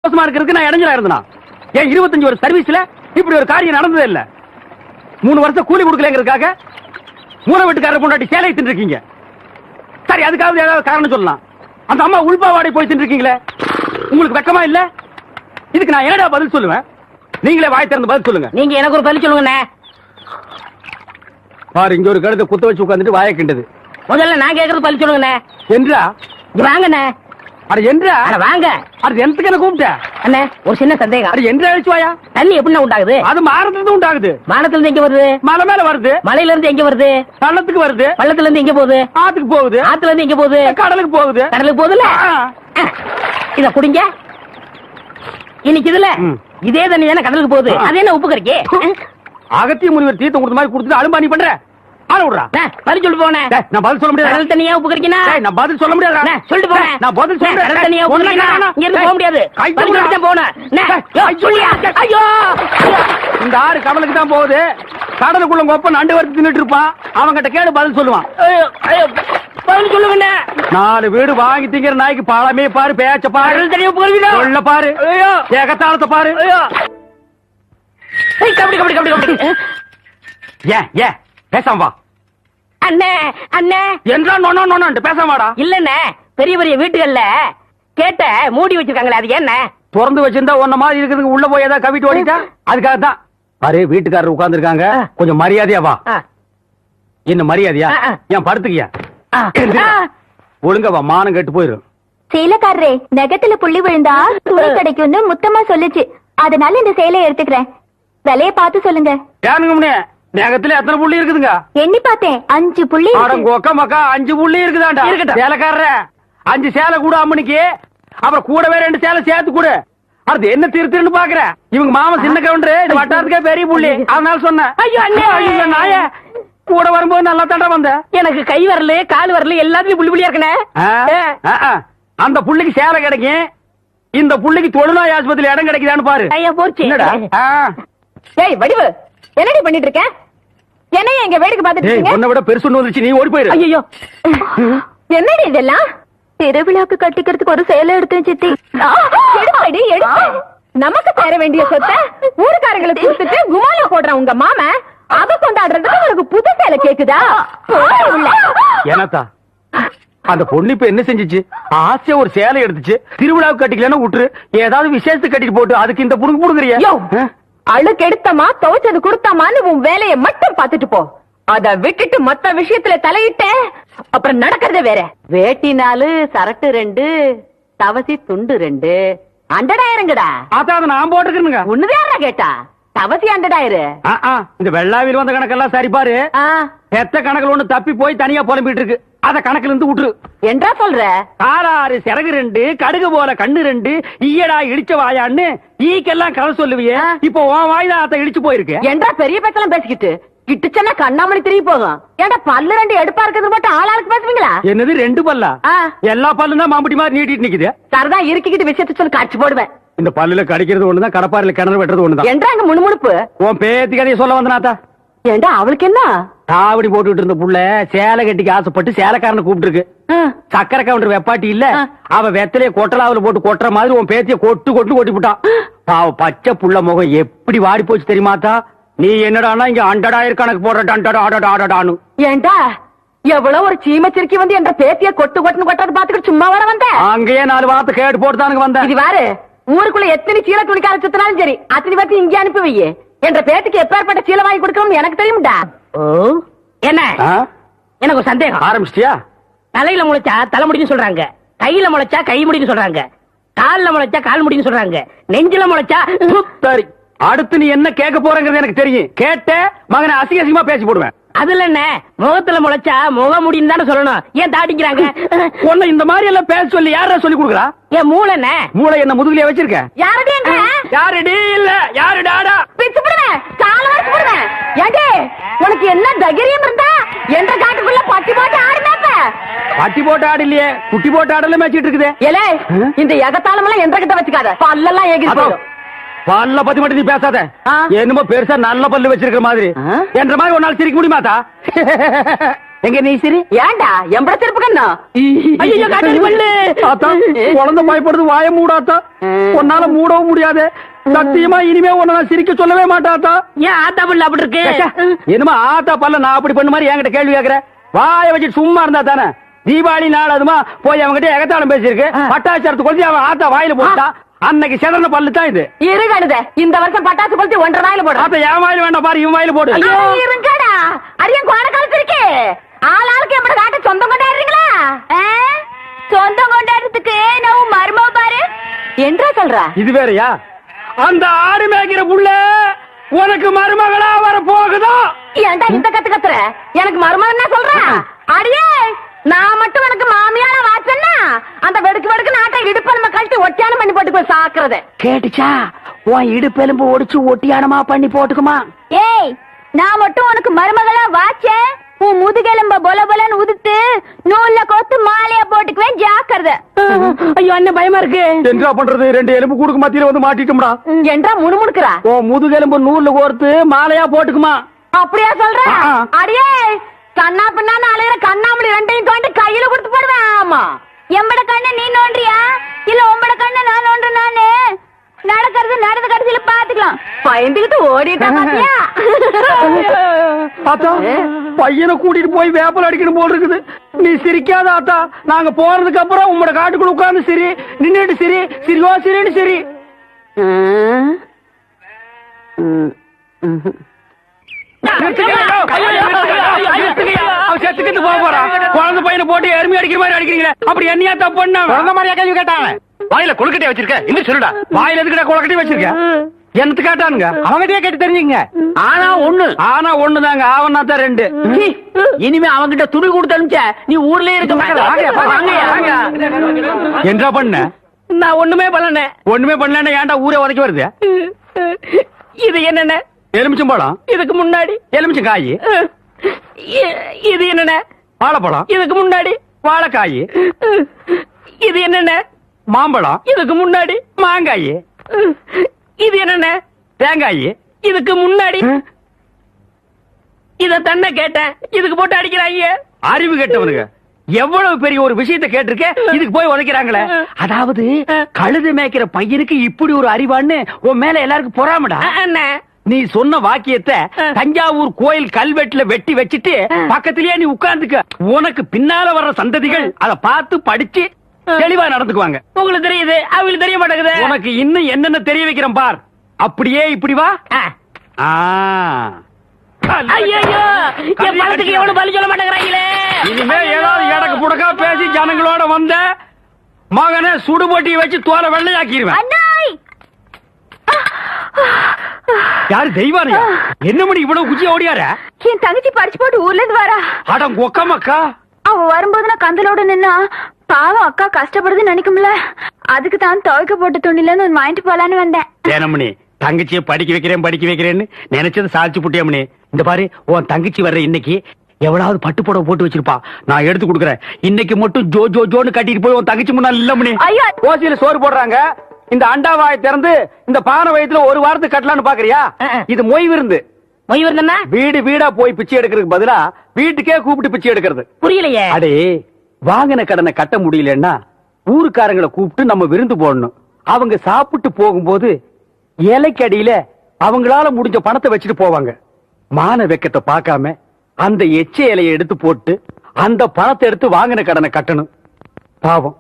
இருக்கிறதுக்கு நான் இடைஞ்சலா இருந்தனா? ஏன் 25 வருஷம் சர்வீஸ்ல இப்படி ஒரு காரியம் நடந்ததே இல்ல. 3 வருஷம் கூலி கொடுக்கலங்கிறதுக்காக மூண வீட்டுக்காரர் பொண்டாட்டி சேலை தின்னுருக்கீங்க. சரி, அதுக்காவது ஏதாவது காரணம் சொல்லலாம். அந்த அம்மா உள்பாவாடை போய் தின்னுருக்கீங்களே, உங்களுக்கு வெக்கமா இல்ல? இதுக்கு நான் என்னடா பதில் சொல்லுவேன்? நீங்களே வாய் திறந்து பதில் சொல்லுங்க. நீங்க எனக்கு ஒரு பதில் சொல்லுங்கண்ணே. பாரு, இங்க ஒரு கழுத்தை குத்த வச்சு உட்காந்துட்டு வாய கிண்டது. முதல்ல நான் கேக்குறது பதில் சொல்லுங்கண்ணே. என்றா? வாங்கண்ணே. அட என்றா? அட வாங்க. அது எந்தக்கு என்ன கூப்பிட்ட? அண்ணே, ஒரு சின்ன சந்தேகம். அட என்றா அழிச்சு வாயா. தண்ணி எப்படின்னா உண்டாகுது? அது மாறதுல உண்டாகுது. வானத்துல இருந்து எங்க வருது? மலை மேல வருது. மலையில இருந்து எங்க வருது? பள்ளத்துக்கு வருது. பள்ளத்துல இருந்து எங்க போகுது? ஆத்துக்கு போகுது. ஆத்துல இருந்து எங்க போகுது? கடலுக்கு போகுது. கடலுக்கு போகுதுல. இத குடிங்க. இன்னைக்கு இதுல இதே தண்ணி தானே கடலுக்கு போகுது. அது என்ன உப்பு கறிக்கு? அகத்திய முனிவர் தீர்த்தம் கொடுத்த மாதிரி கொடுத்துட்டு அலும்பாணி பண்ற. ஆள விடுறா. பதில் சொல்லிட்டு போனேன். நான் பதில் சொல்ல முடியாது. கடல் தண்ணியா உப்பு கறிக்கினா? நான் பதில் சொல்ல முடியாது. சொல்லிட்டு போனேன். நான் பதில் சொல்றேன். கடல் தண்ணியா உப்பு கறிக்கினா? இங்க இருந்து போக முடியாது. ஐயோ, இந்த ஆறு கடலுக்கு தான் போகுது. கடலுக்குள்ள கொப்ப நண்டு வறுத்து தின்னுட்டு இருப்பான். அவங்கிட்ட கேடு பதில் சொல்லுவான். பதில் சொல்லுங்க. 4 வீடு வாங்கி திங்கிற நாய்க்கு பழமே பாரு, பேச்ச பாரு, சொல்ல பாரு, ஏகத்தாளத்தை பாரு. கபடி கபடி கபடி கபடி. ஏன் பேசாம வா. அண்ணே அண்ணே என்றா நோனோ பேசாம வாடா. இல்லண்ணே, பெரிய பெரிய வீட்டுகள்ல கேட்ட மூடி வச்சிருக்காங்களே, அது என்ன? திறந்து வச்சிருந்தா ஒன்ன மாதிரி இருக்குதுங்க, உள்ள போய் ஏதாவது கவிட்டு ஓடிட்டா அதுக்காக தான். பாரு, வீட்டுக்காரர் உட்கார்ந்து இருக்காங்க, கொஞ்சம் மரியாதையா வா. என்ன மரியாதையா? ஏன் படுத்துக்கியா? ஒழுங்கா வா, மானம் கெட்டு போயிரும். சேலைக்காரரே, நெகத்துல புள்ளி விழுந்தா துணி கிடைக்கும்னு முத்தமா சொல்லுச்சு. அதனால இந்த சேலையை எடுத்துக்கிறேன். விலைய பார்த்து சொல்லுங்க. ஏனுங்க, நெகத்துல எத்தனை புள்ளி இருக்குதுங்க? எண்ணி பார்த்தேன், 5 புள்ளி. கொக்க மக்கா 5 புள்ளி இருக்குதாண்டா. சேலைக்காரர 5 சேலை கூட அம்மனிக்கு, அப்புறம் கூடவே 2 சேலை சேர்த்து கூட. அது என்ன திருத்துன்னு பாக்குற? இவங்க மாமா சின்ன கவுண்டரு, இது வட்டாரத்துக்கே பெரிய புள்ளி, அதனால சொன்னேன். ஐயோ அண்ணே, ஐயோ நாய, கூட வரும்போது நல்லா தாண்டா வந்த. எனக்கு கை வரல, கால் வரல, எல்லாத்துலயும் புள்ளி புள்ளியா இருக்கனே. அந்த புள்ளிக்கு சேலை கிடைக்கும், இந்த புள்ளிக்கு தொழுநோய் ஆஸ்பத்திரி இடம் கிடைக்குதான்னு பாரு. ஐயா போச்சு. ஏய் வடிவு, என்னடி பண்ணிட்டு இருக்க? என்னைய எங்க வேடிக்கை பார்த்துட்டு இருக்கீங்க? உன்னை விட பெருசு ஒண்ணு வந்துச்சு, நீ ஓடி போயிரு. ஐயோ, என்னடி இதெல்லாம்? திருவிழாக்கு கட்டிக்கிறதுக்கு ஒரு சேலை எடுத்தேன் சித்தி. எடுப்படி எடுத்து நமக்கு தர வேண்டிய சொத்தை ஊருக்காரங்களுக்கு கொடுத்துட்டு குமால போடுற உங்க மாமா அத கொண்டாடுறதுக்கு உனக்கு புது சேலை கேக்குதா? ஏனாத்தா, அந்த பொண்ணு இப்ப என்ன செஞ்சிச்சு? ஆசையா ஒரு சேலை எடுத்துச்சு, திருவிழாவுக்கு கட்டிக்கலன்னா விட்டுரு, ஏதாவது விசேஷத்துக்கு கட்டிட்டு போட்டு அதுக்கு இந்த புடுங்க புடுங்குறியா? அழுக்கு எடுத்தமா துவைச்சது கொடுத்தாமான்னு உன் வேலையை மட்டும் பாத்துட்டு போ. அத விட்டுட்டு மத்த விஷயத்துல தலையிட்ட அப்புறம் நடக்கிறதே வேற. வேட்டி 4, சரட்டு 2, தவசி துண்டு 2, அண்டடாயிரங்கடா. அதான் நான் போட்டுக்கிறேங்க. ஒண்ணுதான் கேட்டா தவசி அண்டடாயிரு. இந்த வெள்ளாவில் வந்த கணக்கெல்லாம் சரி பாரு. எத்த கணக்குல ஒண்ணு தப்பி போய் தனியா புலம்பிட்டு இருக்கு, அத கணக்குல இருந்து விட்டுரு. என்றா சொல்ற? காலாறு சிறகு 2, கடுகு போல கண்ணு 2, ஈயடா இடிச்ச வாயான்னு ஈக்கெல்லாம் கதை சொல்லுவியே, இப்போ உன் வாய்தான் அத இடிச்சு போயிருக்கு. என்றா பெரிய பேச்செல்லாம் பேசிக்கிட்டு கிட்டுச்சன்னா கண்ணாமணி திரும்பி போகும். ஏண்டா பல்லு 2 எடுப்பா இருக்கிறது மட்டும் ஆளாளுக்கு பேசுவீங்களா? என்னது 2 பல்லா? எல்லா பல்லும் தான் மாம்பட்டி மாதிரி நீட்டிட்டு நிக்குது. சரதா இருக்கிட்டு விஷயத்த சொல்லி காட்சி போடுவேன். இந்த பல்லுல கடிக்கிறது ஒண்ணுதான், கடப்பாரில கிணறு வெட்டுறது ஒண்ணுதான். என்றாங்க முணுமுணுப்பு. உன் பேத்தி கதையை சொல்ல வந்தனாத்தா. ஏண்டா அவளுக்கு என்ன? தாவடி போட்டுட்டு இருந்த புள்ள சேலை கட்டிக்கு ஆசைப்பட்டு சேலைக்காரனை கூப்பிட்டு இருக்கு. சக்கரை கவுண்டர் வெப்பாட்டி இல்ல, அவ வெத்தலைய கொட்டலாவில போட்டு கொட்டுற மாதிரி உன் பேத்திய கொட்டு கொட்டு கொட்டி விட்டான். பாவ பச்சை புள்ள முகம் எப்படி வாடி போச்சு தெரியுமாத்தா? நீ என்னடானா இங்க அண்டடாயிரம் கணக்கு போடுறான்னு. ஏண்டா எவ்வளவு ஒரு சீமச்சிருக்கி வந்து என்ற பேத்திய கொட்டு கொட்டுன்னு கொட்டது பாத்துக்கிட்டு சும்மா வர வந்த? அங்கேயே 4 வார்த்தை கேட்டு போட்டுதானுங்க வந்த. இது வாரு, ஊருக்குள்ள எத்தனை சீல துணிக்கார சுத்தினாலும் சரி அத்தனை பேர்த்து இங்கே அனுப்பி வையே. என்ற பேத்துக்கு எப்பேற்பட்ட சீலை வாங்கி கொடுக்கணும் எனக்கு தெரியும்டா. என்ன எனக்கு ஒரு சந்தேகம். ஆரம்பிச்சிட்டியா? தலையில முளைச்சா தலை முடின்னு சொல்றாங்க, கையில முளைச்சா கை முடின்னு சொல்றாங்க, கால்ல முளைச்சா கால் முடின்னு சொல்றாங்க, நெஞ்சில முளைச்சா. சரி, அடுத்து நீ என்ன கேட்க போறங்கிறது எனக்கு தெரியும். கேட்ட மகனை அசிங்க அசிங்கமா பேசி போடுவேன். அதுல என்ன, முகத்துல முளைச்சா முக முடின்னு தானே சொல்லணும், ஏன் தாட்டிக்கிறாங்க? உன்னை இந்த மாதிரி எல்லாம் பேச சொல்லி யாரா சொல்லி கொடுக்குறா? ஏன் மூளை என்ன? மூளை என்ன முதுகுலயே வச்சிருக்க? யாருடி இல்ல யாருடாடா பிச்சு போடுவேன், கால வரைக்கும் போடுவேன். ஏண்டே உனக்கு என்ன தைரியம் இருந்தா என்ற காட்டுக்குள்ள பட்டி போட்டு ஆடுனாப்ப? பட்டி போட்டு ஆடு இல்லையே, குட்டி போட்டு ஆடல மேய்ச்சிட்டு இருக்குது. ஏலே, இந்த எகத்தாளம் எல்லாம் என்ற கிட்ட வச்சுக்காத, பல்லெல்லாம் ஏகி போடும். பல்ல பத்தி மட்டும் நீ பேசாத. என்னமோ பெருசா நல்ல பல்லு வச்சிருக்கிற மாதிரி என்ற மாதிரி ஒரு நாள் சிரிக்க முடியுமாத்தா? எங்க நீ சிரி ஏண்டா எம்பட திருப்பு கண்ணா ஐயோ காட்டாடி பல்லு ஆத்தா குழந்தை பயப்படுது வாய மூடாத்தா உன்னால மூடவும் முடியாது சத்தியமா இனிமே உன்னை நான் சிரிக்க சொல்லவே மாட்டாத்தா ஏன் ஆத்தா பல்லு அப்படி இருக்கு என்னமா ஆத்தா பல்ல நான் அப்படி பண்ண மாதிரி என்கிட்ட கேள்வி கேக்குற வாய வச்சு சும்மா இருந்தா தானே தீபாவளி நாள் அதுமா போய் அவன்கிட்ட எகத்தாளம் பேசியிருக்கு பட்டாச்சாரத்து கொளுத்தி அவன் ஆத்தா வாயில போட்டா அன்னைக்கு சிதறன பல்லு தான் இது இருங்கடுத இந்த வருஷம் பட்டாசு கொளுத்தி 1.5 நாயில போடு ஆத்தா என் வாயில வேண்டாம் பாரு இவன் வாயில போடு இருங்கடா அரியன் கோண காலத்திருக்கு ஆளாளுக்கு எம்பட காட்ட சொந்தம் கொண்டாடுறீங்களா சொந்தம் கொண்டாடுறதுக்கு நான் மர்மம் பாரு என்றா சொல்ற இது வேறயா அந்த ஆடு மேய்க்கிற புள்ள உனக்கு மருமகளா வர போகுதோ ஏன்டா இந்த கத்து கத்துற எனக்கு மருமகன் என்ன சொல்ற அடியே நான் மட்டும் உனக்கு மாமியார வாச்சன்னா அந்த வெடுக்கு நாட்டை இடுப்பெலும்ப கழட்டி ஒட்டியானம் பண்ணி போட்டு போய் சாக்குறது கேட்டுச்சா உன் இடுப்பெலும்பு ஒடிச்சு ஒட்டியானமா பண்ணி போட்டுக்குமா ஏய் நான் மட்டும் உனக்கு மருமகளா வாச்சேன் உன் முதுகெலும்ப பொல பொலன்னு உதுத்து நூல்ல கோத்து மாலையா போட்டுக்குவேன் ஜாக்கிரத ஐயோ அண்ணன் பயமா இருக்கு என்ன பண்றது 2 எலும்பு கூடுக்கு மத்தியில வந்து மாட்டிட்டோம்டா என்றா முணுமுணுக்குறா ஓ முதுகெலும்பு நூல்ல கோர்த்து மாலையா போட்டுக்குமா அப்படியா சொல்ற அடியே கண்ணா பின்னான்னு அலையிற கண்ணாமணி 2ஐயும் தோண்டி கையில கொடுத்து போடுவேன் ஆமா எம்பட கண்ணு நீ நோண்டியா இல்ல உம்பட கண்ணு நான் நோண்டு நானு நடக்கிறது நடந்த கடைசியில பாத்துக்கலாம் பயந்துகிட்டு ஓடிட்டா பாத்தியா ஆத்தா பையனை கூட்டிட்டு போய் வேப்பல் அடிக்கணும் போல் இருக்குது நீ சிரிக்காத ஆத்தா நாங்க போறதுக்கு அப்புறம் உங்களோட காட்டுக்குள்ள உட்கார்ந்து சரி நின்னுட்டு சரி சிரிவா சிரின்னு சரி செத்துக்கிட்டு போக போறான் குழந்தை பையனை போட்டு எருமை அடிக்கிற மாதிரி அடிக்கிறீங்களே அப்படி என்னையா தப்பு பண்ண குழந்தை மாதிரியா கேள்வி கேட்டாங்க வாயில கொழுக்கட்டை வச்சிருக்க இன்னும் சொல்லுடா வாயில எதுக்கிட்ட கொழுக்கட்டை வச்சிருக்க என்னத்து கேட்டானுங்க அவங்கிட்டயே கேட்டு தெரிஞ்சுங்க ஆனா ஒண்ணுதாங்க ஆவனா தான் 2 இனிமே அவங்கிட்ட துணி கொடுத்து அனுப்பிச்ச நீ ஊர்லயே இருக்க என்ன பண்ண நான் ஒண்ணுமே பண்ணல ஏன்டா ஊரே உதைக்க வருது இது என்னென்ன எலுமிச்சம்பழம் இதுக்கு முன்னாடி எலுமிச்சம் காய் இது என்னென்ன வாழைப்பழம் இதுக்கு முன்னாடி வாழைக்காய் இது என்னென்ன மாம்பழம் இதுக்கு முன்னாடி மாங்காய் இது என்னென்ன தேங்காய் இதுக்கு முன்னாடி இத தன்ன கேட்டேன் இதுக்கு போட்டு அடிக்கிறாங்க அறிவு கேட்டவனுங்க எவ்வளவு பெரிய ஒரு விஷயத்தை கேட்டிருக்க இதுக்கு போய் உதைக்கிறாங்களே அதாவது கழுது மேய்க்கிற பையனுக்கு இப்படி ஒரு அறிவான்னு உன் மேல எல்லாருக்கும் பொறாமடா நீ சொன்ன வாக்கியத்தை தஞ்சாவூர் கோயில் கல்வெட்டுல வெட்டி வச்சிட்டு பக்கத்திலேயே நீ உட்கார்ந்துக்க உனக்கு பின்னால வர்ற சந்ததிகள் அதை பார்த்து படிச்சு தெளிவா நடந்துக்குவாங்க உங்களுக்கு தெரியுது அவங்களுக்கு தெரிய மாட்டேங்குது உனக்கு இன்னும் என்னென்ன தெரிய வைக்கிறேன் பார் அப்படியே இப்படி வா ஐயோ என் பழத்துக்கு எவ்வளவு பலி சொல்ல மாட்டேங்கிறாங்களே இனிமே ஏதாவது எடக்கு புடக்கா பேசி ஜனங்களோட வந்த மகனை சுடுபொட்டியை வச்சு தோலை வெள்ளையாக்கிடுவேன் யாரு தெய்வானையா என்ன மணி இவ்வளவு குச்சி ஓடியார என் தங்கச்சி படிச்சு போட்டு ஊர்ல இருந்து வரா அட கொக்கமக்கா அவ வரும்போது நான் கந்தலோட நின்னா பாவம் அக்கா கஷ்டப்படுதுன்னு நினைக்கும்ல அதுக்கு தான் துவைக்க போட்ட துணில இருந்து வாங்கிட்டு போலான்னு வந்தேன் ஏனமணி தங்கச்சியை படிக்க வைக்கிறேன்னு நினைச்சது சாதிச்சு புட்டியமணி இந்த பாரு உன் தங்கச்சி வர்ற இன்னைக்கு எவ்வளவு பட்டு புடவை போட்டு வச்சிருப்பா நான் எடுத்து கொடுக்குறேன் இன்னைக்கு மட்டும் ஜோ ஜோ ஜோன்னு கட்டிட்டு போய் உன் தங்கச்சி முன்னாள் இல்லமணி ஓசியில சோறு போடுறாங்க இந்த அண்டாவாயை திறந்து இந்த பானை வயத்துல ஒரு வாரத்துக்கு கட்டலான்னு பாக்குறியா இது மொய் விருந்து வீடு வீடா போய் பிச்சை எடுக்கிறதுக்கு பதிலா வீட்டுக்கே கூப்பிட்டு பிச்சை எடுக்கிறது புரியலையே அடே வாங்கின கடனை கட்ட முடியலன்னா ஊருக்காரங்களை கூப்பிட்டு நம்ம விருந்து போடணும் அவங்க சாப்பிட்டு போகும்போது இலைக்கடியில அவங்களால முடிஞ்ச பணத்தை வச்சுட்டு போவாங்க மான வெக்கத்தை பார்க்காம அந்த எச்ச இலையை எடுத்து போட்டு அந்த பணத்தை எடுத்து வாங்கின கடனை கட்டணும் பாவம்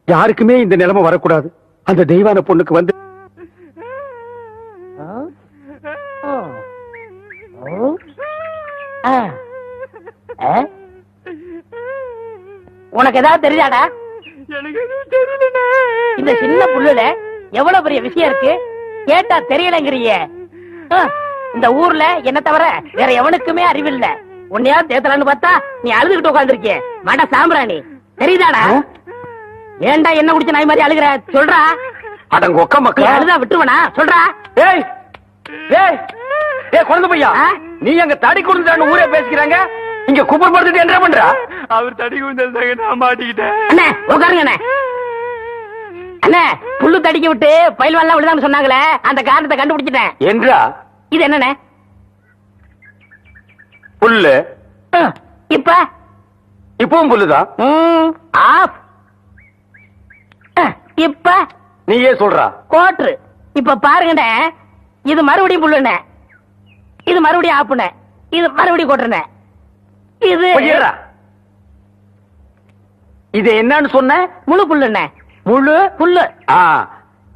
யாருக்குமே இந்த நிலைமை வரக்கூடாது அந்த தெய்வான பொண்ணுக்கு வந்து உனக்கு ஏதாவது தெரியாதா இந்த சின்ன புல்லுல எவ்வளவு பெரிய விஷயம் இருக்கு கேட்டா தெரியலங்கிறிய இந்த ஊர்ல என்ன தவிர வேற எவனுக்குமே அறிவில்ல உன்னையா தேத்தலான்னு பார்த்தா நீ அழுதுகிட்டு உட்காந்துருக்கிய மட சாம்பிராணி தெரியுதாடா ஏன்டா என்ன குடிச்ச நாய் மாதிரி அழுகுற சொல்றா அடங்க ஒக்க மக்கள் அழுதா விட்டுருவனா சொல்றா ஏய் ஏய் ஏய் குழந்தை பையா நீ அங்க தடி குடுந்தான்னு ஊரே பேசிக்கிறாங்க இங்க குப்பர் படுத்துட்டு என்ன பண்றா அவர் தடி குடுந்தாங்க நான் மாட்டிக்கிட்டேன் அண்ணே உட்காருங்க அண்ணே அண்ணே புல்லு தடிக்க விட்டு பயில்வான்லாம் விழுதான்னு சொன்னாங்களே அந்த காரணத்தை கண்டுபிடிச்சிட்டேன் என்றா இது என்னண்ணே புல்லு இப்ப இப்பவும் புல்லுதான். ஆஃப். இப்ப நீயே சொல்றா. கோட்ரு. இப்ப பாருங்கண்ணே, இது மறுபடியும் புல்லுண்ணே, இது மறுபடியும் ஆப்புண்ணே, இது மறுபடியும் கோட்டுறேன். இது பொய்யரா. இது என்னன்னு சொன்ன? முழு புல்லுண்ணே. முழு புல்லு.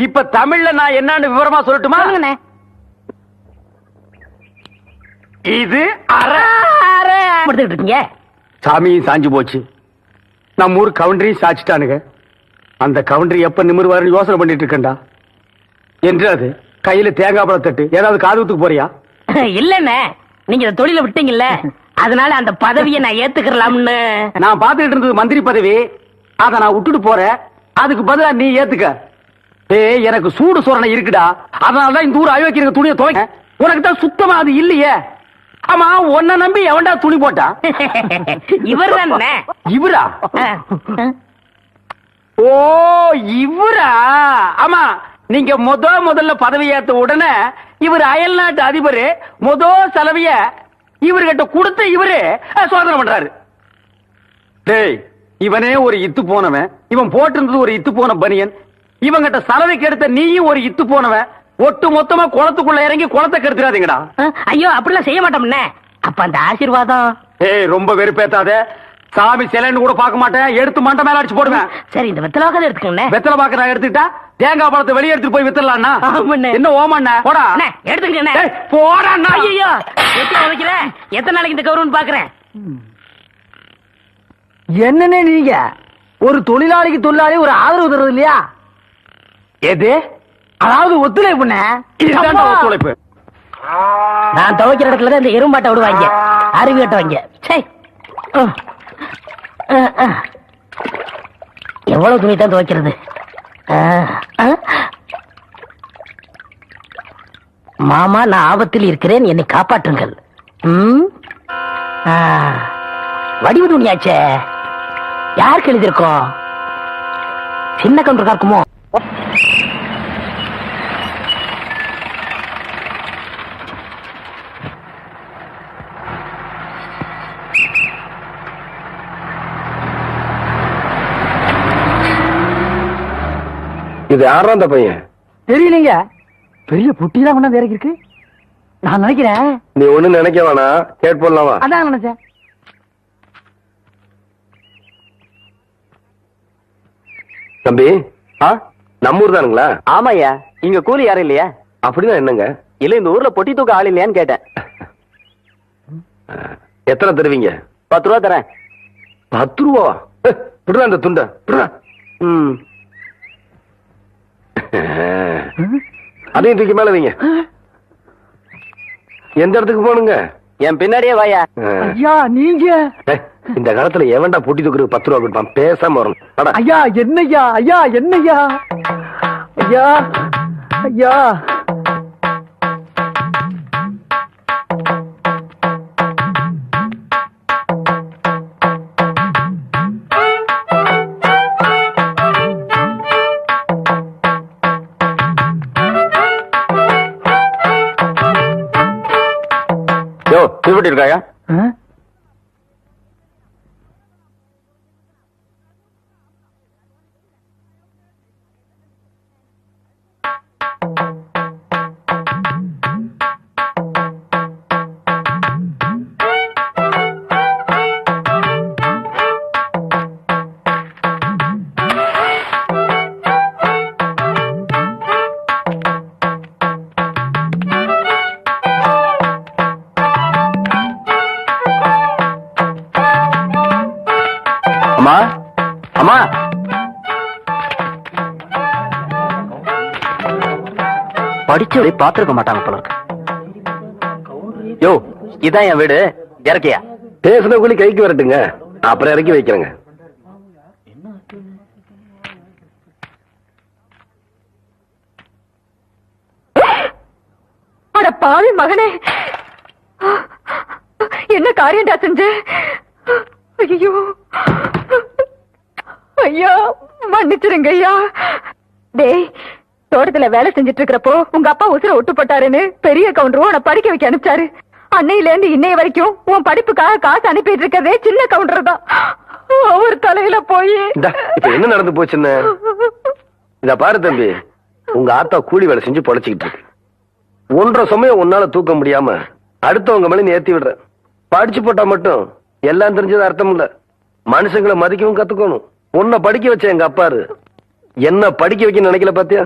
இப்ப தமிழ்ல நான் என்னன்னு விவரமா சொல்லட்டுமா? சொல்லுங்கண்ணே. இது அரை. எடுத்துக்கிட்டு இருக்கீங்க. சாமியும் சாஞ்சு போச்சு, நம்ம ஊர் கவுண்டரையும் சாச்சிட்டானுங்க. அந்த கவுண்டரி எப்ப நிமிர்வாருன்னு யோசனை பண்ணிட்டு இருக்கேன்டா. என்று அது கையில தேங்காய் பழம் தட்டு ஏதாவது காதுத்துக்கு போறியா? இல்லண்ணே, நீங்க இந்த தொழில விட்டீங்கல்ல, அதனால அந்த பதவியை நான் ஏத்துக்கலாம்னு. நான் பாத்துக்கிட்டு இருந்தது மந்திரி பதவி, அத நான் விட்டுட்டு போறேன். அதுக்கு பதிலா நீ ஏத்துக்க. ஏய், எனக்கு சூடு சோரணை இருக்குடா, அதனாலதான் இந்த ஊர் அயோக்கிய துணியை துவைக்க. உனக்கு தான் சுத்தமா அது இல்லையே. ஆமா, உன்னை நம்பி எவன்டா துணி போட்டா? இவர் தானே. இவரா? ஓ, இவரா? ஆமா, நீங்க முதல்ல பதவி ஏத்த உடனே இவர் அயல் நாட்டு அதிபர் செலவிய இவர்கிட்ட கொடுத்த இவரு சோதனை பண்றாரு. டேய், இவனே ஒரு இத்து போனவன், இவன் போட்டிருந்தது ஒரு இத்து போன பனியன், இவங்கிட்ட சலவைக்கு எடுத்த நீயும் ஒரு இத்து போனவன். ஒட்டு மொத்தமா குளத்துக்குள்ள இறங்கி குளத்தை கெடுத்துறாதீங்கடா. ஐயோ, அப்படிலாம் செய்ய மாட்டோம்னே. அப்ப அந்த ஆசீர்வாதம். ஏய், ரொம்ப வெறுப்பேத்தாத. சாமி சிலைன்னு கூட பார்க்க மாட்டேன், எடுத்து மண்டை மேல அடிச்சு போடுவேன். சரி, இந்த வெத்தலை வாக்காத எடுத்துக்கோங்க. வெத்தலை பாக்க நான் எடுத்துக்கிட்டா தேங்காய் பழத்தை வெளியே எடுத்துட்டு போய் வித்தரலாம்னா? என்ன ஓமண்ண? போடா எடுத்துக்கங்க. போடா. ஐயோ, எத்தனை உதைக்கிற? எத்தனை நாளைக்கு இந்த கௌரவம் பாக்குறேன். என்னன்னு நீங்க ஒரு தொழிலாளிக்கு தொழிலாளி ஒரு ஆதரவு தருவது இல்லையா? எது? அதாவது ஒத்துழைப்புண்ணே. இதுதான் ஒத்துழைப்பு. நான் துவைக்கிற இடத்துல இந்த எறும்பாட்டை விடுவாங்க, அருவி கட்டுவாங்க. எவ்வளவு துணி தான் துவைக்கிறது? மாமா, நான் ஆபத்தில் இருக்கிறேன், என்னை காப்பாற்றுங்கள். வடிவு துணியாச்சே, யாருக்கு எழுதியிருக்கோம்? சின்ன கவுண்டர் இருக்குமோ? இது யாரா அந்த பையன்? தெரியலீங்க, பெரிய புட்டிதான் கொண்டாந்து இறக்கி இருக்கு. நான் நினைக்கிறேன். நீ ஒண்ணு நினைக்க வேணா, கேட் போடலாமா? அதான் நினைச்சேன். தம்பி, நம்ம ஊர் தானுங்களா? ஆமாய்யா, இங்க கூலி யாரும் இல்லையா? அப்படின்னா என்னங்க? இல்ல, இந்த ஊர்ல பொட்டி தூக்க ஆள் இல்லையான்னு கேட்டேன். எத்தனை தருவீங்க? 10 ரூபா தரேன். 10 ரூபா? விடுறா அந்த துண்ட, விடுறா. அதையும் தூக்கி மேல வைங்க. எந்த இடத்துக்கு போகணுங்க? என் பின்னாடியே வாயா. ஐயா, நீங்க இந்த காலத்துல எவன்டா பொட்டி தூக்குறது 10 ரூபா கொடுப்பான்? பேசாம வரணும். ஐயா, என்னய்யா? ஐயா, என்னய்யா? ஐயா, ஐயா. திருப்பட்டி இருக்காயா? அம்மா, அம்மா, படிச்சவரை பாத்துருக்க மாட்டாங்க போல இருக்கு. யோ, இதான் என் வீடு, இறக்கியா? பேசுன கூலி கைக்கு வரட்டுங்க, அப்புறம் இறக்கி வைக்கிறேங்க. அட பாவி மகனே, என்ன காரியம்டா செஞ்ச? ஐயோ, ஐயா, மன்னிச்சிருங்க ஐயா. டேய், தோட்டத்துல வேலை செஞ்சிட்டு இருக்கிறப்போ உங்க அப்பா உசுர ஒட்டு போட்டாருன்னு பெரிய கவுண்டரும் உன்னை படிக்க வைக்க அனுப்பிச்சாரு. அன்னையில இருந்து இன்னைய வரைக்கும் உன் படிப்புக்காக காசு அனுப்பிட்டு இருக்கதே சின்ன கவுண்டர் தான். அவர் தலையில போய் இப்ப என்ன நடந்து போச்சுன்னு இத பாரு தம்பி, உங்க ஆத்தா கூலி வேலை செஞ்சு பொழைச்சிக்கிட்டு இருக்கு. 1.5 சமயம் உன்னால தூக்க முடியாம அடுத்தவங்க மேல நீ ஏத்தி விடுற. படிச்சு போட்டா மட்டும் எல்லாம் தெரிஞ்சது அர்த்தம் இல்ல. மனுஷங்களை மதிக்கவும் கத்துக்கணும். உன்னை படிக்க வச்ச எங்க அப்பாரு என்ன படிக்க வைக்க நினைக்கல பாத்தியா?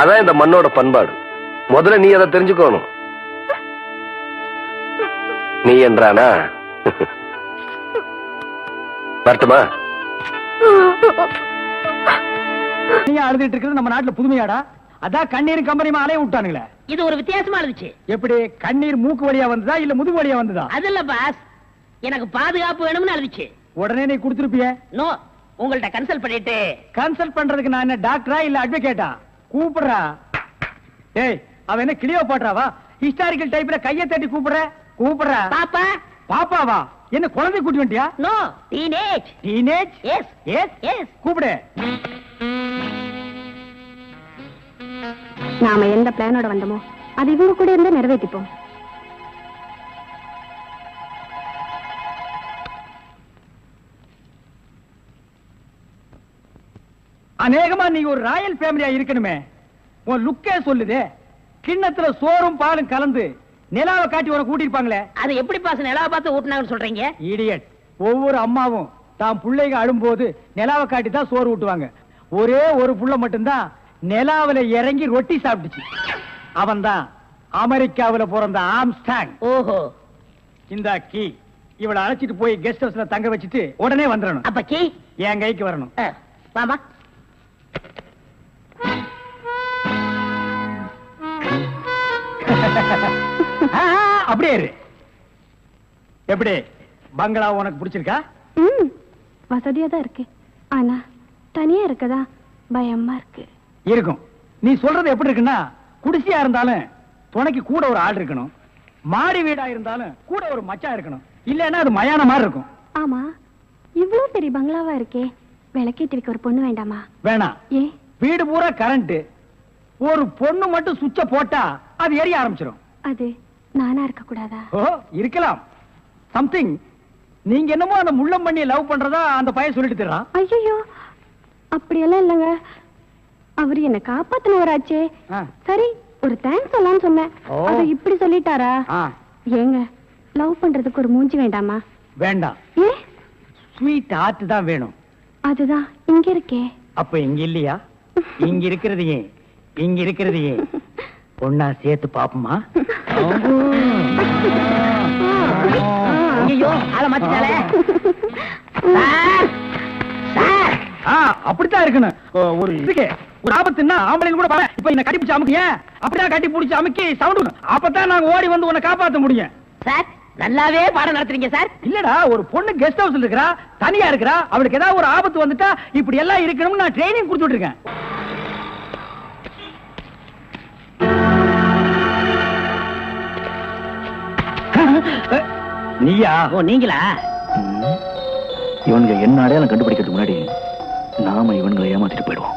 அதான் இந்த மண்ணோட பண்பாடு. முதல்ல நீ அதை தெரிஞ்சுக்கணும். நீ என்றானா வரட்டுமா? நீ அழுதுட்டு இருக்கிறது நம்ம நாட்டுல புதுமையாடா? அதான் கண்ணீர் கம்பெனி அலைய விட்டானுங்களே. இது ஒரு வித்தியாசமா இருந்துச்சு. எப்படி கண்ணீர் மூக்கு வழியா வந்ததா இல்ல முதுகு வழியா வந்ததா? அது இல்ல பாஸ், எனக்கு பாதுகாப்பு வேணும்னு அழுதுச்சு. உடனே நீ கொடுத்துருப்பிய? நோ, உங்கள்ட்ட கன்சல்ட் பண்ணிட்டு. கன்சல்ட் பண்றதுக்கு நான் என்ன டாக்டரா இல்ல அட்வொகேட்டா? கூப்பிடுறா. ஏய், அவன் என்ன கிளியோ பாட்றாவா? ஹிஸ்டாரிக்கல் டைப்ல கையை தட்டி கூப்பிடுறா. பாப்பா பாப்பாவா? என்ன குழந்தை கூட்டி வந்துட்டியா? No, teenage. Teenage? Yes yes yes. கூப்பிடு. நாம எந்த பிளானோட வந்தோமோ அது இவங்க கூட இருந்து நிறைவேற்றிப்போம். அநேகமா நீங்க ஒரு ராயல் ஃபேமிலியா இருக்கணுமே. உன் லுக்கே சொல்லுதே. கிண்ணத்துல சோறும் பாலும் கலந்து நிலாவை காட்டி உன கூட்டிருப்பாங்களே. அது எப்படி பாஸ் நிலாவை பார்த்து ஊட்டினாங்கன்னு சொல்றீங்க? இடியட். ஒவ்வொரு அம்மாவும் தாம் பிள்ளைங்க அழும்போது நிலாவை காட்டி தான் சோறு ஊட்டுவாங்க. ஒரே ஒரு புள்ள மட்டும்தான் நிலாவில இறங்கி ரொட்டி சாப்பிட்டுச்சு. அவன் தான் அமெரிக்காவில பிறந்த ஆம்ஸ்டாங். ஓஹோ. இந்த கீ இவளை அழைச்சிட்டு போய் கெஸ்ட் ஹவுஸ்ல தங்க வச்சுட்டு உடனே வந்துடணும். அப்ப கீ என் கைக்கு வரணும். வாமா. அப்படியே இரு. எப்படி பங்களா உனக்கு பிடிச்சிருக்கா? வசதியா தான் இருக்கு, ஆனா தனியா இருக்கதா பயமா இருக்கு. இருக்கும். நீ சொல்றது எப்படி இருக்குன்னா, குடிசையா இருந்தாலும் துணைக்கு கூட ஒரு ஆள் இருக்கணும். மாடி வீடா இருந்தாலும் கூட ஒரு மச்சான் இருக்கணும். இல்லன்னா அது மயான மாதிரி இருக்கும். ஆமா, இவ்வளவு பெரிய பங்களாவா இருக்கே, விளக்கேத்தி வைக்க ஒரு பொண்ணு வேண்டாமா? வேணாம். ஏ, வீடு பூரா கரண்ட். ஒரு பொண்ணு மட்டும் சுவிட்ச போட்டா அது எரிய ஆரம்பிச்சிடும். அது நானா இருக்க கூடாதா? ஓ, இருக்கலாம். சம்திங். நீங்க என்னமோ அந்த முள்ளம் பண்ணி லவ் பண்றதா அந்த பையன் சொல்லிட்டு தர்றான். ஐயோ, அப்படியெல்லாம் இல்லங்க. அவரு என்ன காப்பாத்தினவராச்சே. சரி, ஒரு தேங்க்ஸ் சொல்லலாம்னு சொன்னேன். அது இப்படி சொல்லிட்டாரா? ஏங்க, லவ் பண்றதுக்கு ஒரு மூஞ்சி வேண்டாமா? வேண்டாம். ஏ, ஸ்வீட் ஹார்ட் தான் வேணும். அதுதான் இங்க இருக்கே. அப்ப இங்க இல்லையா? இங்க இருக்கிறது ஏன்? இங்க இருக்கிறது ஏன்? ஒன்னா சேர்த்து பாப்போமா? ஐயோ, ஆள மாத்திட்டாளே. சார், அப்படித்தான் இருக்கணும். ஒரு இதுக்கு ஒரு ஆபத்துன்னா ஆம்பளைங்க கூட பாரு. இப்ப என்ன கட்டி பிடிச்சு அமுக்கிய, அப்படியே கட்டி பிடிச்சு அமுக்கி சவுண்ட். அப்பதான் நாங்க ஓடி வந்து உன்னை காப்பாத்த முடியும். சார் நல்லாவே பாடம் நடத்துறீங்க சார். இல்லடா, ஒரு பொண்ணு கெஸ்ட் ஹவுஸ்ல இருக்கறா, தனியா இருக்கறா. அவளுக்கு ஏதாவது ஒரு ஆபத்து வந்துட்டா இப்படி எல்லாம் இருக்கணும்னு நான் ட்ரைனிங் கொடுத்துட்டு இருக்கேன். நீயா? ஓ, நீங்களா? இவனுங்க என்ன அடையாளம் கண்டுபிடிக்கிறதுக்கு முன்னாடி நாம இவன்களை ஏமாத்திட்டு போயிடுவோம்.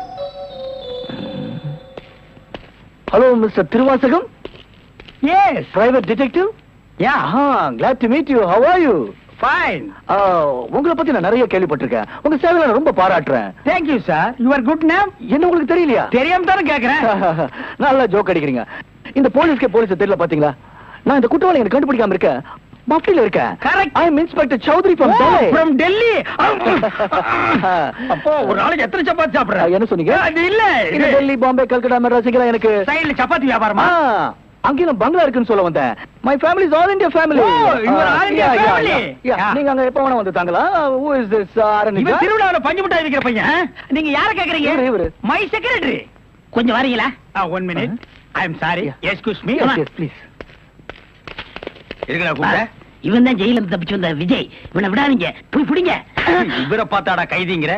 Hello mister Thiruvasagam. Yes, private detective. Yeah, glad to meet you. How are you? Fine. உங்களை பத்தி நான் நிறைய கேள்விப்பட்டிருக்கேன். உங்க சேவையை நான் ரொம்ப பாராட்டுறேன். Thank you sir. Your good name? என்ன உங்களுக்கு தெரியலையா? தெரியாம தானே கேக்குறேன். நல்லா ஜோக் அடிக்கிறீங்க. இந்த போலீஸ் தெரியல பாத்தீங்களா? நான் இந்த குற்றவாளி எனக்கு கண்டுபிடிக்காம இருக்கேன். மஃப்டில இருக்கேன். Correct. I am Inspector Chowdhury from Delhi. From Delhi. அப்போ ஒரு நாளைக்கு எத்தனை சப்பாத்தி சாப்பிடுற? என்ன சொன்னீங்க? அது இல்ல. இந்த டெல்லி, பாம்பே, கல்கட்டா, மெட்ராஸ்ல எனக்கு சைடுல சப்பாத்தி வியாபாரமா? அங்க நான் பங்களா இருக்குன்னு சொல்ல வந்தேன். My family is all India family. you are all India family. நீங்க அங்க எப்ப வேணா வந்து தாங்களா? Who is this? இவன் திருவிழாவுல பஞ்சு மிட்டாய் விக்கிற பையன். நீங்க யார கேக்குறீங்க? இவரு. My secretary. கொஞ்சம் வரீங்களா? 1 minute. I am sorry. Excuse me. Yes, please. இருக்கடா கூப்பிட்ட. இவன் தான் ஜெயில இருந்து தப்பிச்சு வந்த விஜய். இவனை விடாதீங்க, போய் பிடிங்க. இவரை பார்த்தாடா கைதிங்கிற?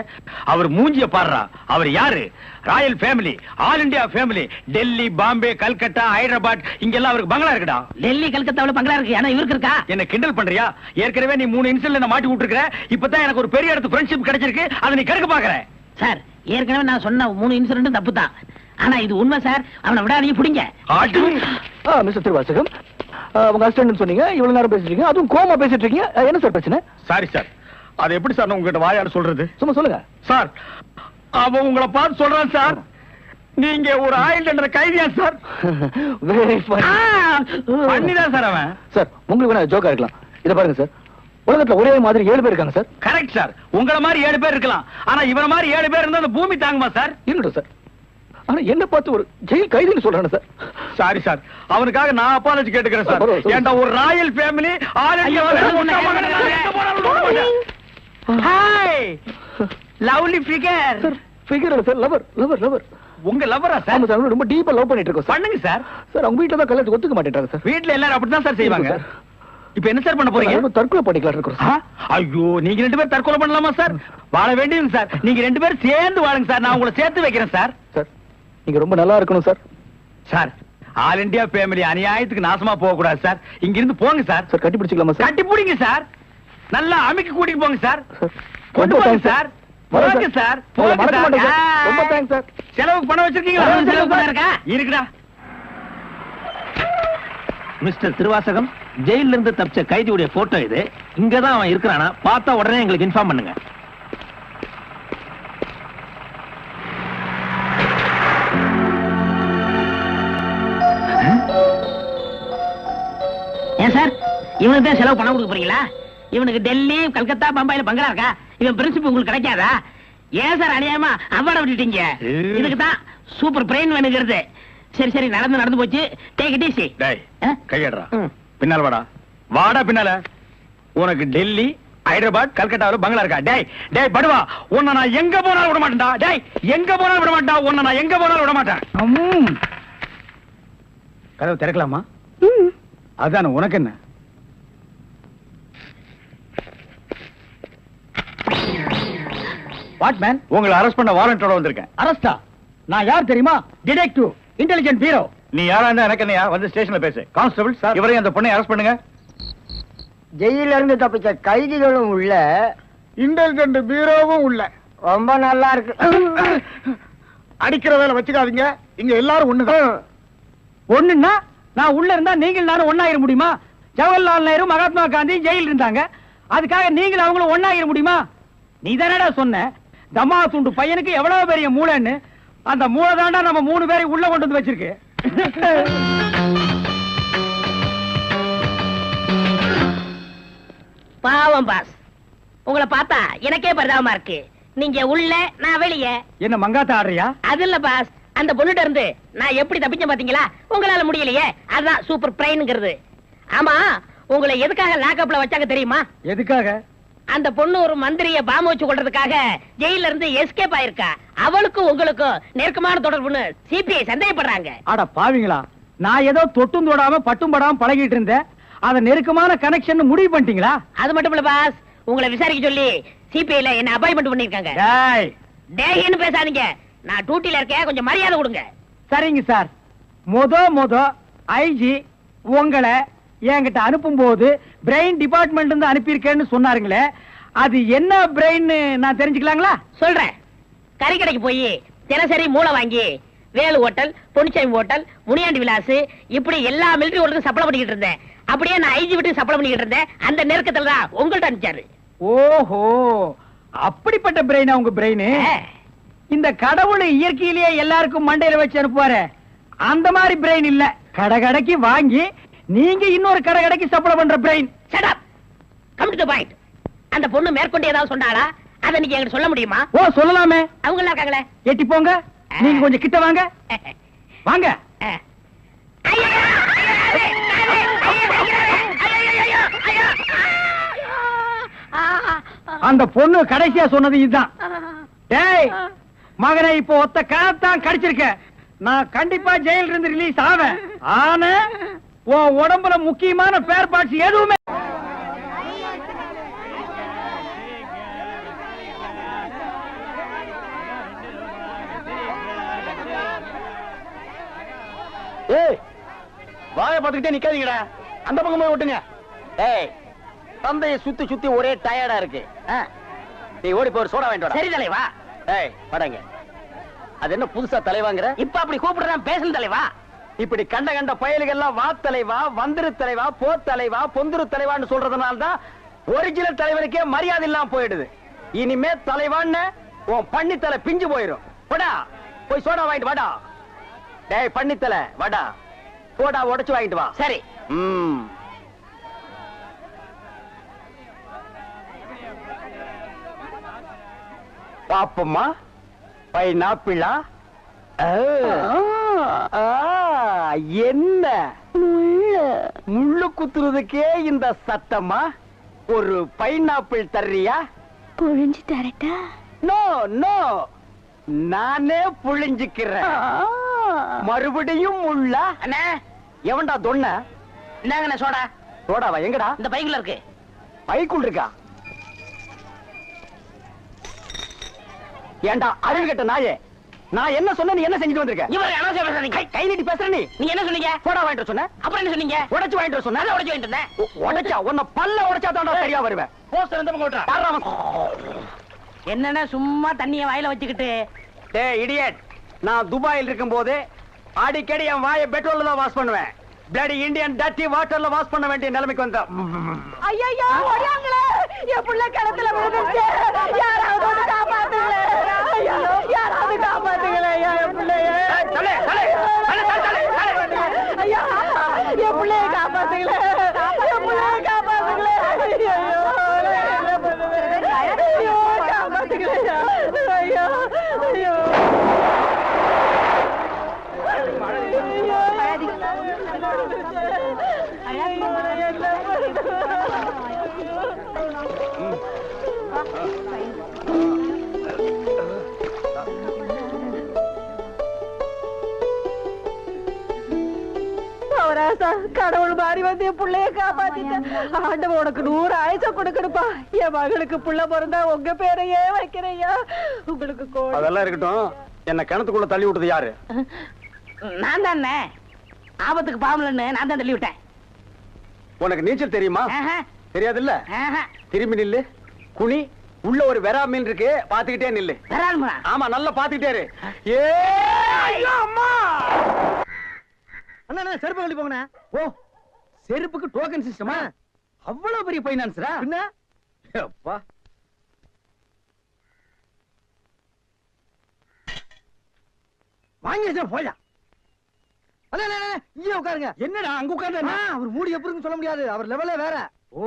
அவர் மூஞ்சிய பாடுறா. அவர் யாரு? Royal family, all India family. Delhi, Bombay, Calcutta, Hyderabad, இங்கெல்லாம் அவருக்கு பங்களா இருக்குடா. டெல்லி கல்கத்தாவுல பங்களா இருக்கு, ஆனா இவருக்கு இருக்கா? என்ன கிண்டல் பண்றியா? ஏற்கனவே நீ 3 இன்சிடென்ட்ல என்ன மாட்டி விட்டுருக்க. இப்பதான் எனக்கு ஒரு பெரிய இடத்து ஃப்ரெண்ட்ஷிப் கிடைச்சிருக்கு. அதை நீ கெடுக்க பாக்குற. சார், ஏற்கனவே நான் சொன்ன 3 இன்சிடென்ட் தப்பு தான். ஆனா இது உண்மை சார். அவனை விடாதீங்க, பிடிங்க. மிஸ்டர் திருவாசகம், உங்க அசிஸ்டன்ட் சொன்னீங்க, இவ்வளவு நேரம் பேசிட்டு இருக்கீங்க, அதுவும் கோமா பேசிட்டு இருக்கீங்க. என்ன சார் பிரச்சனை? சாரி சார், அது எப்படி சார் உங்ககிட்ட வாயால சொல்றது? சும்மா சொல்லுங்க சார், அவன் உங்களை பார்த்து சொல்றான் சார், நீங்க ஒரு ஆயுள் தண்டனை கைதியா சார். Very fun. பண்ணிதான் சார் அவன். சார் உங்களுக்கு வேணா ஜோக்கா இருக்கலாம். இத பாருங்க சார், உலகத்துல ஒரே மாதிரி 7 பேர் இருக்காங்க சார். கரெக்ட் சார், உங்கள மாதிரி 7 பேர் இருக்கலாம், ஆனா இவர மாதிரி 7 பேர் இருந்தா அந்த பூமி தாங்குமா சார்? இருக்கட்டும் சார், ஆனா என்ன பார்த்து ஒரு ஜெயில் கைதின்னு சொல்றானே சார். சாரி சார், அவனுக்காக நான் அப்பாலஜி கேட்டுக்கிறேன் சார். பரவாயில்ல, ஏன்டா ஒரு Royal family hi lovely figure. Sir figure இல்ல சார், லவர் லவர் லவர். உங்க லவ்வரா சார்? ஆமா சார், ரொம்ப டீப்பா லவ் பண்ணிட்டு இருக்கோம் சார். பண்ணுங்க சார். சார் அவங்க வீட்ல தான் கல்யாணத்துக்கு ஒத்துக்க மாட்டேன்றாங்க சார். வீட்ல எல்லாரும் அப்படிதான் சார் செய்வாங்க. சார் இப்போ என்ன சார் பண்ண போறீங்க? நம்ம தற்கொலை பண்ணிக்கலாம் இருக்கோம் ஆ? சார். ஐயோ, நீங்க 2 பேரும் தற்கொலை பண்ணலாமா சார்? வாழ வேண்டியது சார், நீங்க 2 பேரும் சேர்ந்து வாழுங்க சார், நான் உங்களை சேர்த்து வைக்கிறேன் சார். சார் நீங்க ரொம்ப நல்லா இருக்கணும் sir. Sir, all India family அநியாயத்துக்கு நாசமா போக கூடாது சார். இங்க இருந்து போங்க சார். சார் கட்டி பிடிச்சிக்கலாமா சார்? கட்டி பிடிங்க சார், நல்லா அமுக்கி கூட்டிட்டு போங்க சார். சார் கொண்டு ரொம்ப போங்க thanks சார். வரேன் போங்க சார். சார், உங்களை போங்க மறக்க மாட்டேன் சார். சார். ரொம்ப தேங்க்ஸ் சார். செலவுக்கு பணம் வச்சிருக்கீங்களா? வரேன் செலவு சார். பணம் இருக்கா? இருக்குடா. மிஸ்டர் திருவாசகம், ஜெயில இருந்து தப்பிச்ச கைதியுடைய போட்டோ இது. இங்கதான் அவன் இருக்கிறானா, பார்த்தா உடனே எங்களுக்கு இன்ஃபார்ம் பண்ணுங்க. ஏன் சார், இவனுக்கு தான் செலவு பணம் கொடுக்க போறீங்களா? இவனுக்கு டெல்லி, கல்கத்தா, பம்பாயில பங்களா இருக்கா? இவன் பிரின்சிபல் உங்களுக்கு கிடைக்காதா? ஏன் சார் அநியாயமா அவார்ட விட்டுட்டீங்க? இதுக்கு தான் சூப்பர் பிரெயின் வேணுங்கிறது. சரி சரி, நடந்து போச்சு. Take it easy. டேய், கையடா. பின்னால வாடா. வாடா பின்னால. உனக்கு டெல்லி, ஹைதராபாத், கல்கட்டாவில் பங்களா இருக்கா? டேய் டேய் படுவா, உன்னை நான் எங்க போனாலும் விட மாட்டேன்டா. டேய், எங்க போனாலும் விட மாட்டேன். உன்னை நான் எங்க போனாலும் விட மாட்டேன். கதவு திறக்கலாமா? அதான, உனக்கு என்ன? What man? உங்களை அரெஸ்ட் பண்ண வாரண்டோட வந்திருக்கேன். அரெஸ்டா? நான் யார் தெரியுமா? Detective, intelligent bureau. நீ யாரா இருந்தா எனக்கு என்னையா? வந்து ஸ்டேஷன்ல பேசு. கான்ஸ்டபிள் சார், இவரையும் அந்த பொண்ணை அரெஸ்ட் பண்ணுங்க. ஜெயில இருந்து தப்பிச்ச கைதிகளும் உள்ள, இன்டெலிஜென்ட் பீரோவும் உள்ள. ரொம்ப நல்லா இருக்கு. அடிக்கிற வேலை வச்சுக்காதீங்க, இங்க எல்லாரும் ஒண்ணுதான். ஒண்ணுன்னா நான் உள்ள இருந்தா நீங்கள் நானும் ஒண்ணாயிர முடியுமா? ஜவஹர்லால் நேரு, மகாத்மா காந்தி ஜெயில இருந்தாங்க, அதுக்காக நீங்களும் அவங்களும் ஒண்ணாயிர முடியுமா? நீ தானடா சொன்ன தமா துண்டு பையனுக்கு எவ்வளவு பெரிய மூளைன்னு. அந்த மூளை தாண்டா நம்ம 3 பேரை உள்ள கொண்டு வந்து வச்சிருக்கு. பாவம் பாஸ், உங்களை பார்த்தா எனக்கே பரிதாபமா இருக்கு. நீங்க உள்ள, நான் வெளியே. என்ன மங்காத்த ஆடுறியா? அது இல்ல பாஸ், அந்த பொண்ணுட்ட இருந்து நான் எப்படி தப்பிச்சேன் பாத்தீங்களா? உங்களால முடியலையே, அதுதான் சூப்பர் பிரெயின்ங்கிறது. ஆமா, உங்களை எதுக்காக லாக்அப்ல வச்சாங்க தெரியுமா? எதுக்காக? அந்த பொண்ணு ஒரு மந்திரிய பாம்பு வச்சு கொள்றதுக்காக ஜெயில இருந்து எஸ்கேப் ஆயிருக்கா. அவளுக்கும் உங்களுக்கும் நெருக்கமான தொடர்புன்னு சிபிஐ சந்தேகப்படுறாங்க. அட பாவிங்களா, நான் ஏதோ தொட்டும் தொடாம பட்டும் படாம பழகிட்டு இருந்தேன், அத நெருக்கமான கனெக்ஷன் முடிவு பண்ணிட்டீங்களா? அது மட்டும் இல்ல பாஸ், உங்களை விசாரிக்க சொல்லி சிபிஐல என்ன அப்பாயின்மெண்ட் பண்ணிருக்காங்க. டேய், டேய்னு பேசாதீங்க, நான் டியூட்டில இருக்கேன், கொஞ்சம் மரியாதை கொடுங்க. சரிங்க சார். மொத ஐஜி உங்களை என்கிட்ட அனுப்பும் போது பிரெயின் டிபார்ட்மெண்ட் இருந்து அனுப்பியிருக்கேன்னு சொன்னாருங்களே, அது என்ன பிரெயின் நான் தெரிஞ்சுக்கலாங்களா? சொல்றேன். கறிக்கடைக்கு போய் தினசரி மூளை வாங்கி வேலு ஹோட்டல், பொன்னிச்சாமி ஹோட்டல், முனியாண்டி விலாஸ், இப்படி எல்லா மிலிட்டரி ஹோட்டலுக்கும் சப்ளை பண்ணிக்கிட்டு இருந்தேன். அப்படியே நான் ஐஜி விட்டு சப்ளை பண்ணிக்கிட்டு இருந்தேன். அந்த நெருக்கத்துல தான் உங்கள்ட்ட அனுப்பிச்சாரு. ஓஹோ, அப்படிப்பட்ட பிரெயின் உங்க பிரெயின். இந்த கடவுள் இயற்கையிலேயே எல்லாருக்கும் மண்டையில வச்சு அனுப்புவாரு, அந்த மாதிரி பிரெயின் இல்ல. கடைக்கு வாங்கி நீங்க இன்னொரு கடைக்கு சப்ளை பண்ற brain. Shut up, come to the point. அந்த பொண்ணு மேற்கொண்டு ஏதாவது சொன்னாளா? அத நீங்க என்கிட்ட சொல்ல முடியுமா? ஓ, சொல்லலாமே. அவங்க எல்லாம் இருக்காங்களே. எட்டி போங்க, நீங்க கொஞ்சம் கிட்ட வாங்க. வாங்க. அந்த பொண்ணு கடைசியா சொன்னது இதுதான். டேய் மகனை, இப்போ ஒத்த கணத்தான் கடிச்சிருக்க. நான் கண்டிப்பா ஜெயில இருந்து ரிலீஸ் ஆவேன். ஆனா உன் உடம்புல முக்கியமான பேர் பார்ட்ஸ் எதுவுமே. ஏய், வாயை பார்த்துக்கிட்டே நிக்காதீங்கடா, அந்த பக்கம் போய் விட்டுங்க. ஏய், தந்தையை சுத்தி ஒரே டயர்டா இருக்கு. நீ ஓடி போய் ஒரு சோடா வாங்கிட்டு வா. சரி தலைவா. ஏய், படங்க. அது என்ன புதுசா தலைவாங்கற? இப்ப அப்படி கூப்பிடுறேன், பேசல தலைவா. இப்படி கண்ட கண்ட பயலுகெல்லாம் வா தலைவா, வந்திரு தலைவா, போ தலைவா, பொந்துரு தலைவான்னு சொல்றதுனால தான் ஒரிஜினல் தலைவருக்கே மரியாதை இல்லாம போயிடுது. இனிமே தலைவான்னு உன் பண்ணித்தலை பிஞ்சு போயிரும். போடா போய் சோடா வாங்கிட்டு வாடா. டேய் பண்ணித்தலை வாடா, சோடா உடைச்சு வாங்கிட்டு வா. சரி. பாப்பம்மா பைனாப்பிளா? என்ன முள்ளு குத்துறதுக்கே இந்த சத்தமா? ஒரு பைனாப்பிள் தர்றியா? புழிஞ்சு தரட்டா? நோ நோ, நானே புழிஞ்சுக்கிறேன். மறுபடியும் முள்ளா? அண்ணே எவன்டா தொன்ன? இந்தாங்கண்ணே சோடா. சோடாவா? எங்கடா? இந்த பைக்குள்ள இருக்கு. பைக்குள் இருக்கா? ஏண்டா அறிவு கட்ட நாயே, நான் என்ன சொன்ன நீ என்ன செஞ்சுட்டு வந்திருக்க? இவர் அனாவசியம் பேசுறீங்க. கை நீட்டி பேசுற நீ. நீங்க என்ன சொன்னீங்க? சோடா வாங்கிட்டு சொன்ன, அப்புறம் என்ன சொன்னீங்க? உடைச்சு வாங்கிட்டு சொன்ன. உடைச்சு வாங்கிட்டு இருந்தேன். உடைச்சா உன்ன பல்ல உடைச்சா தான்டா சரியா வருவேன். போஸ்டர் இந்த பக்கம் விட்டுறா. யாரா அவன்? என்னன்னா சும்மா தண்ணிய வாயில வச்சுக்கிட்டு. டேய் இடியட், நான் துபாயில் இருக்கும்போது அடிக்கடி என் வாயை பெட்ரோல்ல தான் வாஷ் பண்ணுவேன். பிளடி இந்தியன் டர்ட்டி வாட்டர்ல வாஷ் பண்ண வேண்டிய நிலைமைக்கு வந்தேன். ஐயோ ஓடியாங்களே, என் புள்ள கிணத்துல விழுந்துச்சு. யாராவது வந்து காப்பாத்துங்களே. ஐயோ யாராவது காப்பாத்துங்களே. என் பிள்ளைய ஐயா, என் பிள்ளைய காப்பாத்துங்களே. என் பிள்ளைய காப்பாத்துங்களே. ஐயோ என்ன பண்ணுவேன்? ஐயோ காப்பாத்துங்களே. ஐயோ ஐயோ கடவுள் மாறி வந்து என் பிள்ளைய காப்பாத்திட்டேன். ஆண்டவன் உனக்கு 100 ஆயுசம் கொடுக்கணுப்பா. என் மகளுக்கு புள்ள பிறந்தா உங்க பேரையே வைக்கிறையா. உங்களுக்கு அதெல்லாம் இருக்கட்டும், என்ன கிணத்துக்குள்ள தள்ளி விட்டது யாரு? நான் தானே ஆபத்துக்கு பாவலன்னு நான் தான் தள்ளி விட்டேன். உனக்கு நீச்சல் தெரியுமா? தெரியாது இல்ல. ஆஹா. திரும்பி நில்லு, குனி. உள்ள ஒரு வெரா மீன் இருக்கு, பாத்துக்கிட்டே நில்லு. வரானுமா? ஆமா, நல்லா பாத்துக்கிட்டே இரு. ஏ ஐயோ அம்மா! அண்ணா செருப்பு கழட்டி போங்கண்ணா. ஓ, செருப்புக்கு டோக்கன் சிஸ்டமா? அவ்வளவு பெரிய பைனான்ஸ்ரா? என்ன அப்பா, வாங்கி வச்சா போயா. இங்கே உட்காருங்க. என்னடா அங்க உட்கார்ந்து? அவர் மூடி எப்படி சொல்ல முடியாது, அவர் லெவலே வேற. ஓ,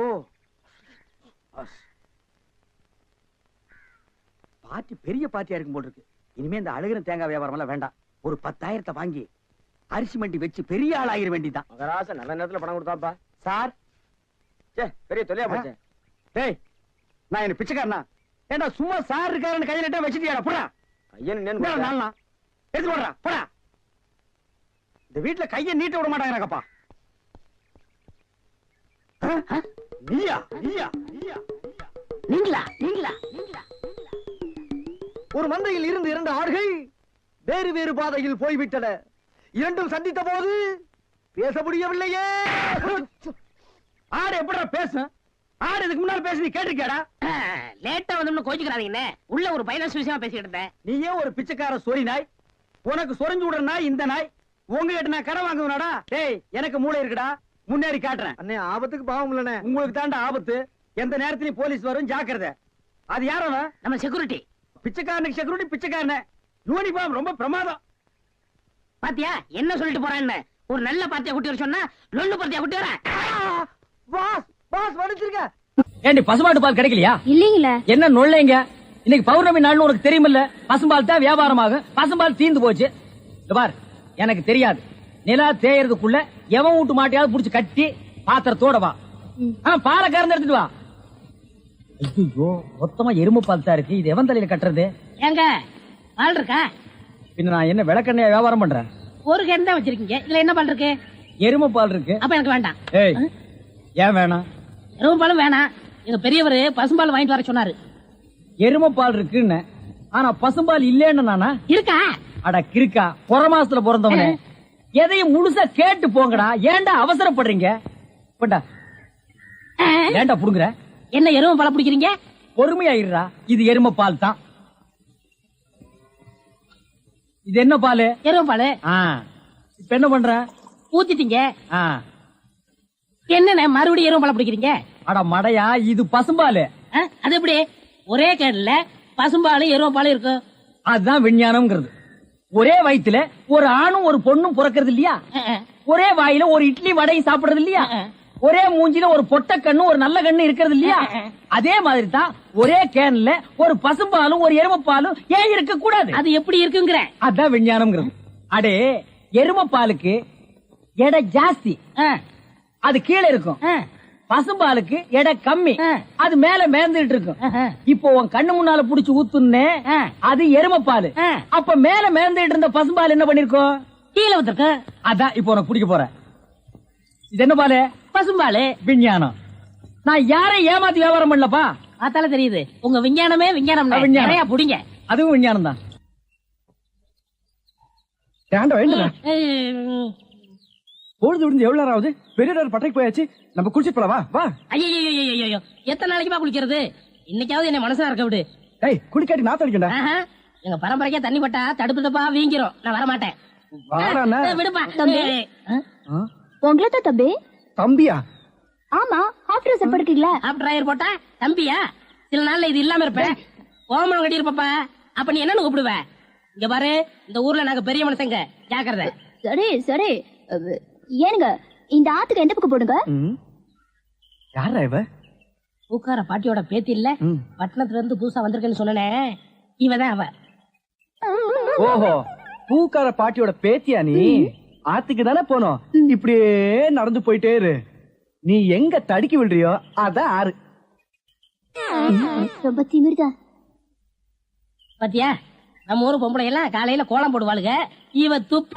பார்ட்டி பெரிய பார்ட்டியா இருக்கும் போல் இருக்கு. இனிமே இந்த அழுகிற தேங்காய் வியாபாரம் எல்லாம் வேண்டாம். ஒரு 10,000 வாங்கி அரிசி மண்டி வச்சு பெரிய ஆள் ஆகிற வேண்டிதான். மகராச நல்ல நேரத்துல பணம் கொடுத்தாப்பா சார். பெரிய தொலையா போச்சு. டேய், நான் என்ன பிச்சைக்காரனா? ஏண்டா சும்மா சார் இருக்காருன்னு கையில எட்ட வச்சிட்டியாடா? போடா ஐயன் நாளா எடுத்து போடுறா. போடா, இந்த வீட்டுல கையை நீட்ட விட மாட்டாங்கப்பா. நீயா நீயா நீயா நீங்களா நீங்களா நீங்களா? ஒரு மந்தையில் இருந்து 2 ஆடுகள் வேறு வேறு பாதையில் போய்விட்டன. இரண்டும் சந்தித்த போது பேச முடியவில்லையே. ஆடு எப்படா பேசும்? ஆடு இதுக்கு முன்னால பேசி நீ கேட்டிருக்கேடா? லேட்டா வந்து கோச்சுக்கிறாதீங்கன்னு உள்ள ஒரு பைனான்ஸ் விஷயமா பேசிக்கிட்டு இருந்தேன். நீயே ஒரு பிச்சைக்கார சொறி நாய். உனக்கு சொரிஞ்சு விடுற நாய் இந்த நாய். உங்ககிட்ட நான் கடன் வாங்குவனாடா? டேய், எனக்கு மூளை இருக்குடா, முன்னேறி காட்டுறேன். அண்ணே, ஆபத்துக்கு பாவம் இல்லனே. உங்களுக்கு தாண்டா ஆபத்து. எந்த நேரத்திலும் போலீஸ் வரும், ஜாக்கிரதை. அது யாரவன்? நம்ம செக்யூரிட்டி. பிச்சைக்காரனுக்கு செக்யூரிட்டி பிச்சைக்காரனே. யூனிஃபார்ம் ரொம்ப பிரமாதம். பாத்தியா என்ன சொல்லிட்டு போறான்னு? ஒரு நல்ல பார்ட்டியா குட்டி வர சொன்னா லொல்லு பார்ட்டியா குட்டி வரேன். பாஸ் பாஸ் வடிச்சிருக்க. ஏண்டி பசுமாட்டு பால் கிடைக்கலையா? இல்லீங்களே. என்ன நொல்லைங்க? இன்னைக்கு பௌர்ணமி நாள்னு உனக்கு தெரியுமில்ல? பசும்பால் தான் வியாபாரமாகும். பசும்பால் தீந்து போச்சு. பார், எனக்கு தெரியாது. நிலா தேயறதுக்குள்ள எவன் வீட்டு மாட்டையாவது புடிச்சு கட்டி பாத்திரத்தோட வா. பாலை கறந்து எடுத்துட்டு வா. ஐயோ, மொத்தமா எருமை பால் தான் இருக்கு. இது எவன் தலையில கட்டுறது? ஏங்க பால் இருக்கா? பின்ன நான் என்ன விளக்கெண்ணெய் வியாபாரம் பண்றேன்? ஒரு கேன் தான் வச்சிருக்கீங்க, இதுல என்ன பால் இருக்கு? எருமை பால் இருக்கு. அப்ப எனக்கு வேண்டாம். ஏய், ஏன் வேணாம்? எருமை பாலும் வேணாம். எங்க பெரியவர் பசும்பால் வாங்கிட்டு வர சொன்னாரு. எருமை பால் இருக்குன்னு, ஆனா பசும்பால் இல்லேன்னு நானா? இருக்கா? அட கிறுக்கா, புற மாசத்துல பிறந்தவனே, எதையும் முழுசா கேட்டு போங்கடா. ஏன்டா அவசரப்படுறீங்க? போண்டா, ஏன்டா புடுங்குற? என்ன எருமை பால் பிடிக்கிறீங்க? பொறுமையா இருடா. இது எருமை பால் தான். இது என்ன பால்? எருமை பால். இப்ப என்ன பண்ற? ஊத்திட்டீங்க. ஆ. என்னண்ணே மறுபடியும் எருவம் பால் பிடிக்கிறீங்க? அட மடையா, இது பசும்பாலு. அது எப்படி ஒரே கேடல பசும்பாலும் எருவம் பாலும் இருக்கும்? அதுதான் விஞ்ஞானம்ங்கிறது. ஒரே வயித்துல ஒரு ஆணும் ஒரு பொண்ணும் பிறக்கிறது இல்லையா? ஒரே வாயில ஒரு இட்லி வடையும் சாப்பிடுறது இல்லையா? ஒரே மூஞ்சில ஒரு பொட்ட கண்ணு ஒரு நல்ல கண்ணு இருக்கிறது இல்லையா? அதே மாதிரி தான் ஒரே கேன்ல ஒரு பசும்பாலும் ஒரு எருமப்பாலும் ஏன் இருக்க கூடாது? அது எப்படி இருக்குங்கிற? அதான் விஞ்ஞானம்ங்கிறது. அடே, எருமப்பாலுக்கு எடை ஜாஸ்தி, அது கீழே இருக்கும். பசும்பாலுக்கு எடை கம்மி, அது மேல மேந்துட்டு இருக்கும். இப்போ உன் கண்ணு முன்னால புடிச்சு ஊத்துனே, அது எருமப்பாலு. அப்ப மேல மேந்துட்டு இருந்த பசும்பால் என்ன பண்ணிருக்கோம்? கீழே ஊத்திருக்க. அதான் இப்போ உனக்கு குடிக்க போறேன். இது என்ன பாலு? பசும்பாலு. விஞ்ஞானம். நான் யாரை ஏமாத்தி வியாபாரம் பண்ணலப்பா. பார்த்தாலே தெரியுது உங்க விஞ்ஞானமே விஞ்ஞானம். விஞ்ஞானம். நிறைய புடிங்க. அதுவும் விஞ்ஞானம் தான். பொழுது விடுந்து எவ்வளவு நேரம் ஆகுது? பெரிய பட்டைக்கு போயாச்சு. நம்ம குளிச்சு போலவா? வா. ஐயோ எத்தனை நாளைக்குமா குளிக்கிறது? இன்னைக்காவது என்ன மனசா இருக்க விடு. டேய், குளிக்காட்டி நாத்த அடிக்கண்டா. எங்க பரம்பரைக்கே தண்ணி பட்டா தடுப்பு தப்பா வீங்கிரும். நான் வர மாட்டேன். வாடாண்ணா. விடுப்பா. உங்களை தான் தம்பி. தம்பியா? ஆமா, ஹாஃப் ட்ரெஸ் படுக்கீங்களா? ஆப் டிரைவர் போட்டா தம்பியா? சில நாள்ல இது இல்லாம இருப்பேன். ஓமனம் கட்டி இருப்பப்பா. அப்ப நீ என்னன்னு கூப்பிடுவ? இங்க பாரு, இந்த ஊர்ல நாங்க பெரிய மனுஷங்க, ஜாக்கிரதை. சரி சரி. ஏனுங்க, இந்த ஆத்துக்கு எந்த பக்கம் போடுங்க? யாரா இவ? பூக்கார பாட்டியோட பேத்தி இல்ல, பட்டணத்துல இருந்து புதுசா வந்திருக்கேன்னு சொன்னனே, இவதான் அவ. ஓஹோ, பூக்கார பாட்டியோட பேத்தியா நீ? ஆத்துக்கு தானே போனோம். இப்படியே நடந்து போயிட்டே இரு. நீ எங்க தடுக்கி விடுறியோ அதான் ஆறு. ரொம்ப திமிர்தான். பாத்தியா, நம்ம ஊரு பொம்பளை எல்லாம் காலையில கோலம் போடுவாளுங்க. இவ துப்